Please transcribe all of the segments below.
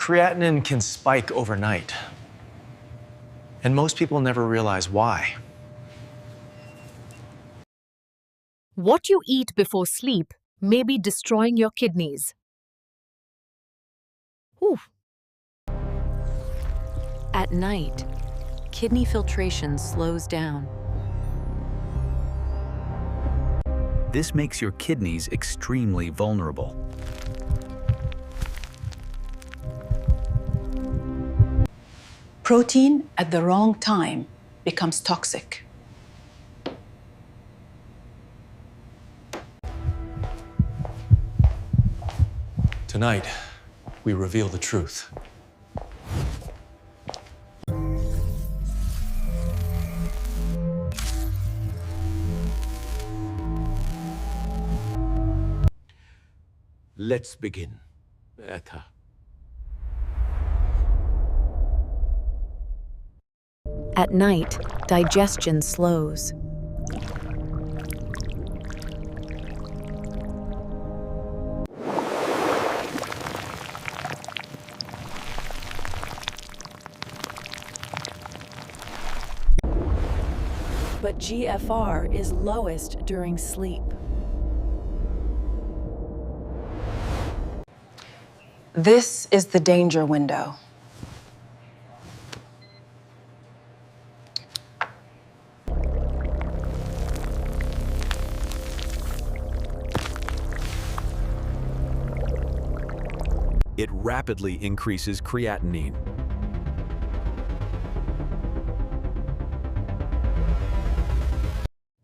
Creatinine can spike overnight, and most people never realize why. What you eat before sleep may be destroying your kidneys. Ooh. At night, kidney filtration slows down. This makes your kidneys extremely vulnerable. Protein at the wrong time becomes toxic. Tonight, we reveal the truth. Let's begin. At night, digestion slows. But GFR is lowest during sleep. This is the danger window. It rapidly increases creatinine.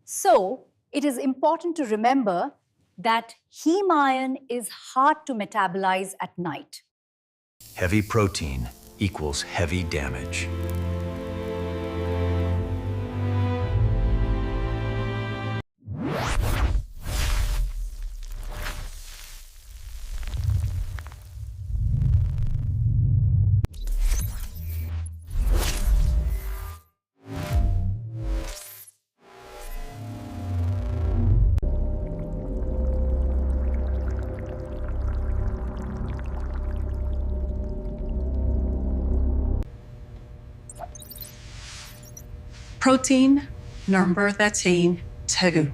So, it is important to remember that heme iron is hard to metabolize at night. Heavy protein equals heavy damage. Protein number 13, 2.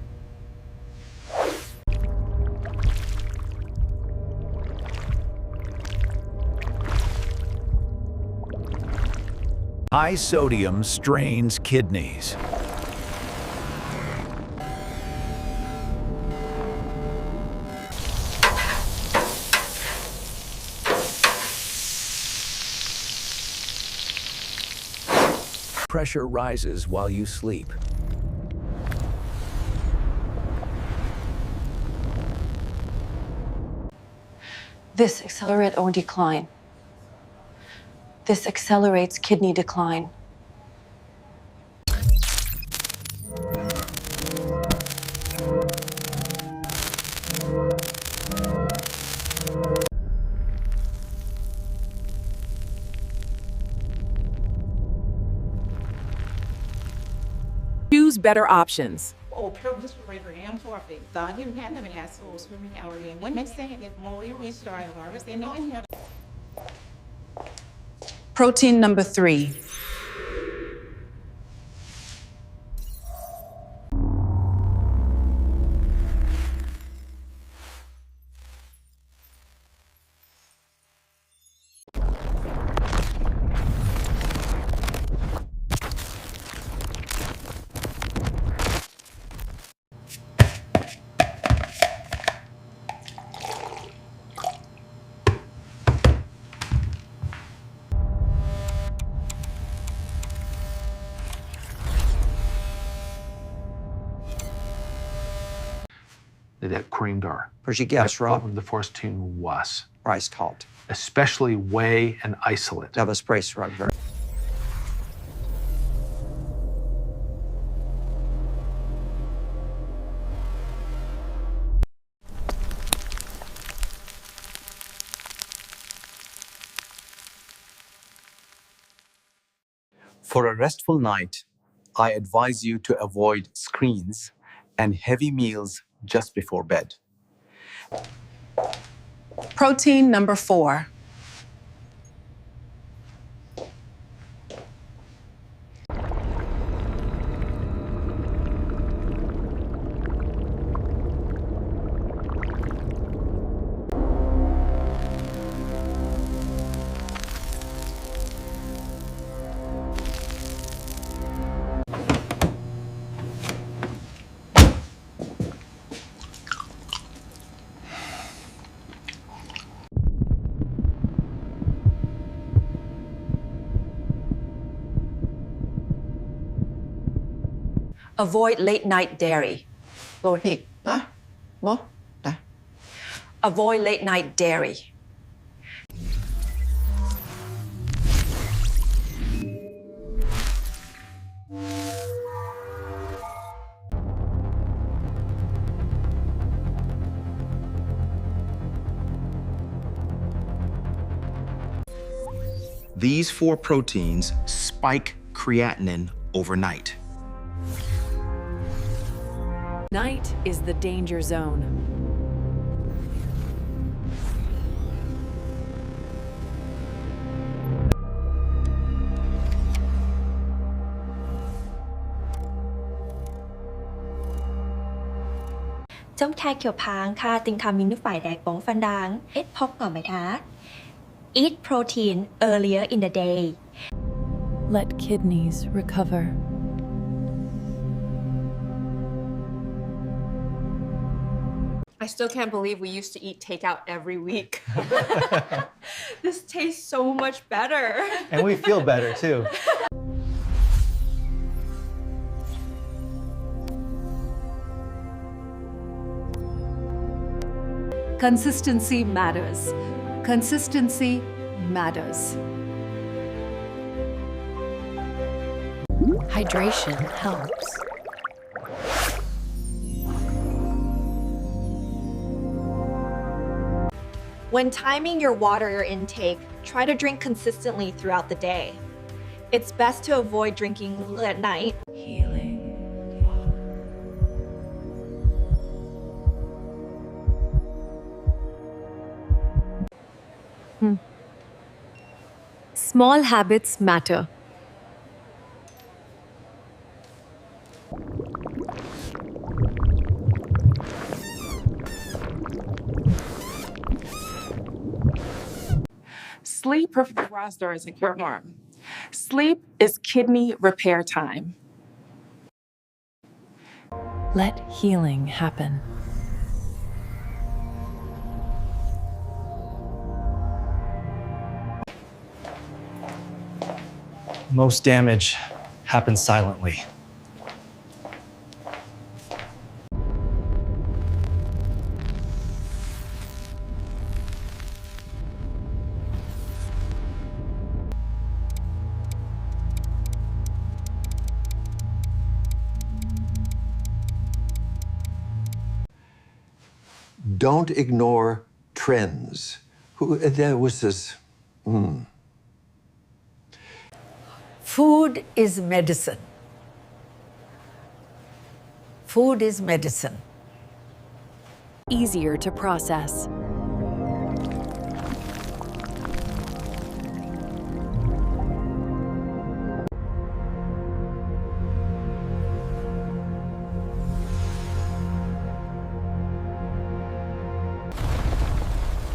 High sodium strains kidneys. Pressure rises while you sleep. This accelerates or decline. This accelerates kidney decline. Choose better options. Protein number 3. Det creamdar. Försiktighetsråd. The first tune was. Rice halt. Especially weigh and isolate. That was brace rug. For a restful night, I advise you to avoid screens and heavy meals just before bed. Protein number 4. Avoid late night dairy. โลหิตนะโมนะ Avoid late night dairy. These 4 proteins spike creatinine overnight. Night is the danger zone. Trong thai kiểu pháng kha tình tham mình nước phải đẹp bóng phan đáng ít phóc ngỏ mày thá. Eat protein earlier in the day. Let kidneys recover. I still can't believe we used to eat takeout every week. This tastes so much better. And we feel better too. Consistency matters. Consistency matters. Hydration helps. When timing your water intake, try to drink consistently throughout the day. It's best to avoid drinking at night. Small habits matter. Sleep restores your hormone. Sleep is kidney repair time. Let healing happen. Most damage happens silently. Don't ignore trends. There was this. Food is medicine. Food is medicine. Easier to process.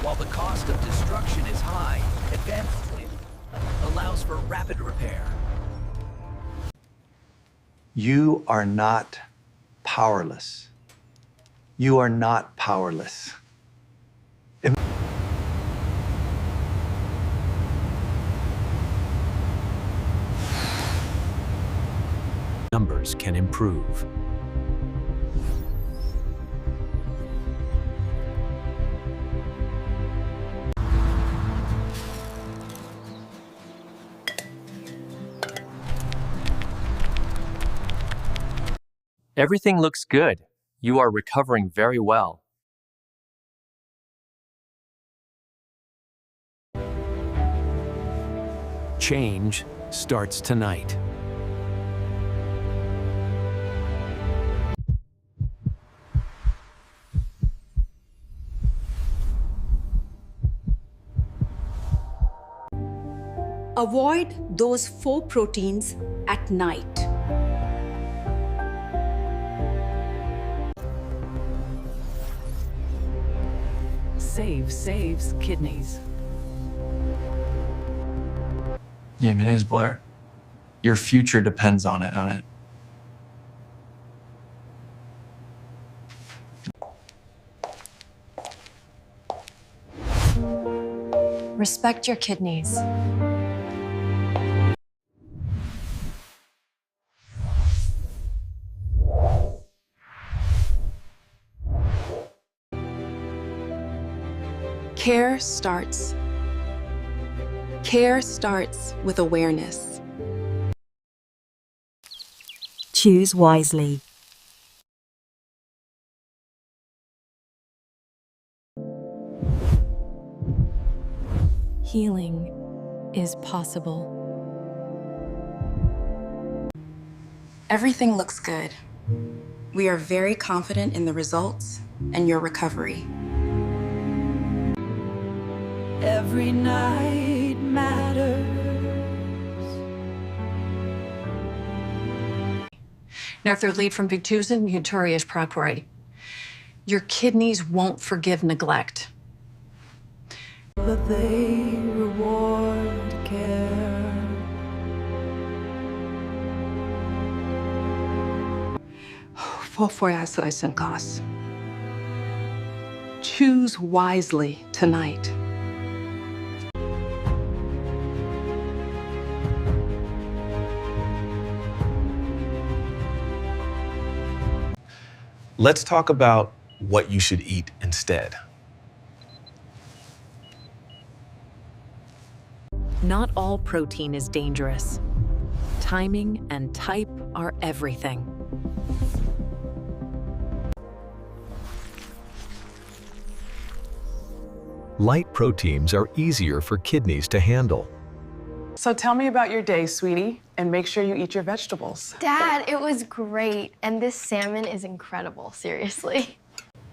While the cost of destruction is high, advanced sleep allows for rapid repair. You are not powerless. You are not powerless. Numbers can improve. Everything looks good. You are recovering very well. Change starts tonight. Avoid those 4 proteins at night. Saves kidneys. Yeah, my name is Blair. Your future depends on it. Respect your kidneys. Care starts with awareness. Choose wisely. Healing is possible. Everything looks good. We are very confident in the results and your recovery. Every night matters. Now, third lead from Pictusin, Uterius Procori. Your kidneys won't forgive neglect. But they reward care. Costs. Choose wisely tonight. Let's talk about what you should eat instead. Not all protein is dangerous. Timing and type are everything. Light proteins are easier for kidneys to handle. So tell me about your day, sweetie, and make sure you eat your vegetables. Dad, it was great. And this salmon is incredible, seriously.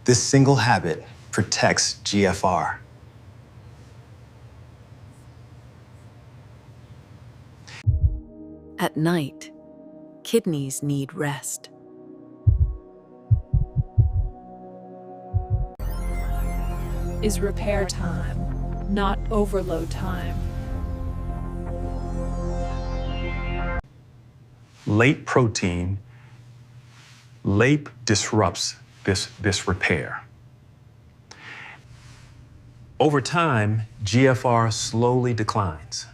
This single habit protects GFR. At night, kidneys need rest. Is repair time, not overload time. Late protein, disrupts this repair. Over time, GFR slowly declines.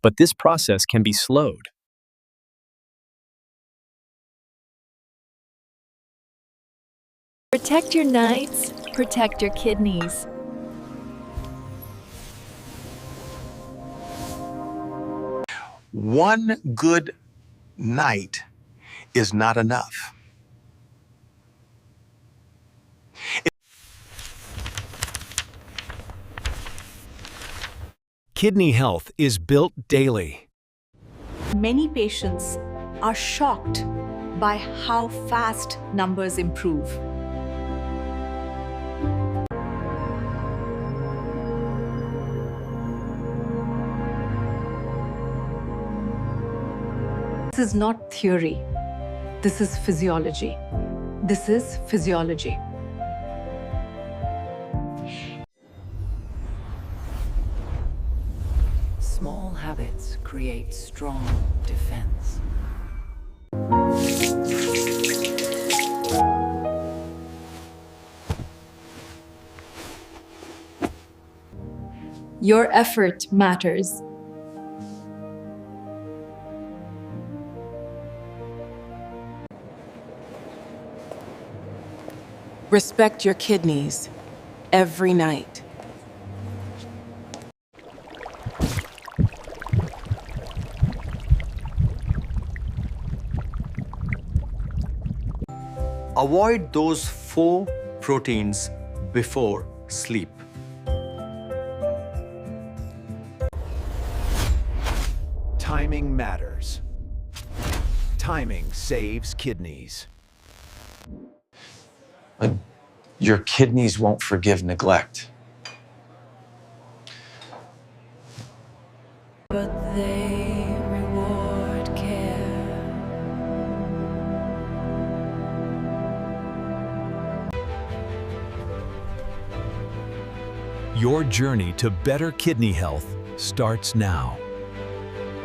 But this process can be slowed. Protect your nights, protect your kidneys. One good night is not enough. Kidney health is built daily. Many patients are shocked by how fast numbers improve. This is not theory. This is physiology. This is physiology. Small habits create strong defense. Your effort matters. Respect your kidneys every night. Avoid those 4 proteins before sleep. Timing matters. Timing saves kidneys. Your kidneys won't forgive neglect. But they reward care. Your journey to better kidney health starts now.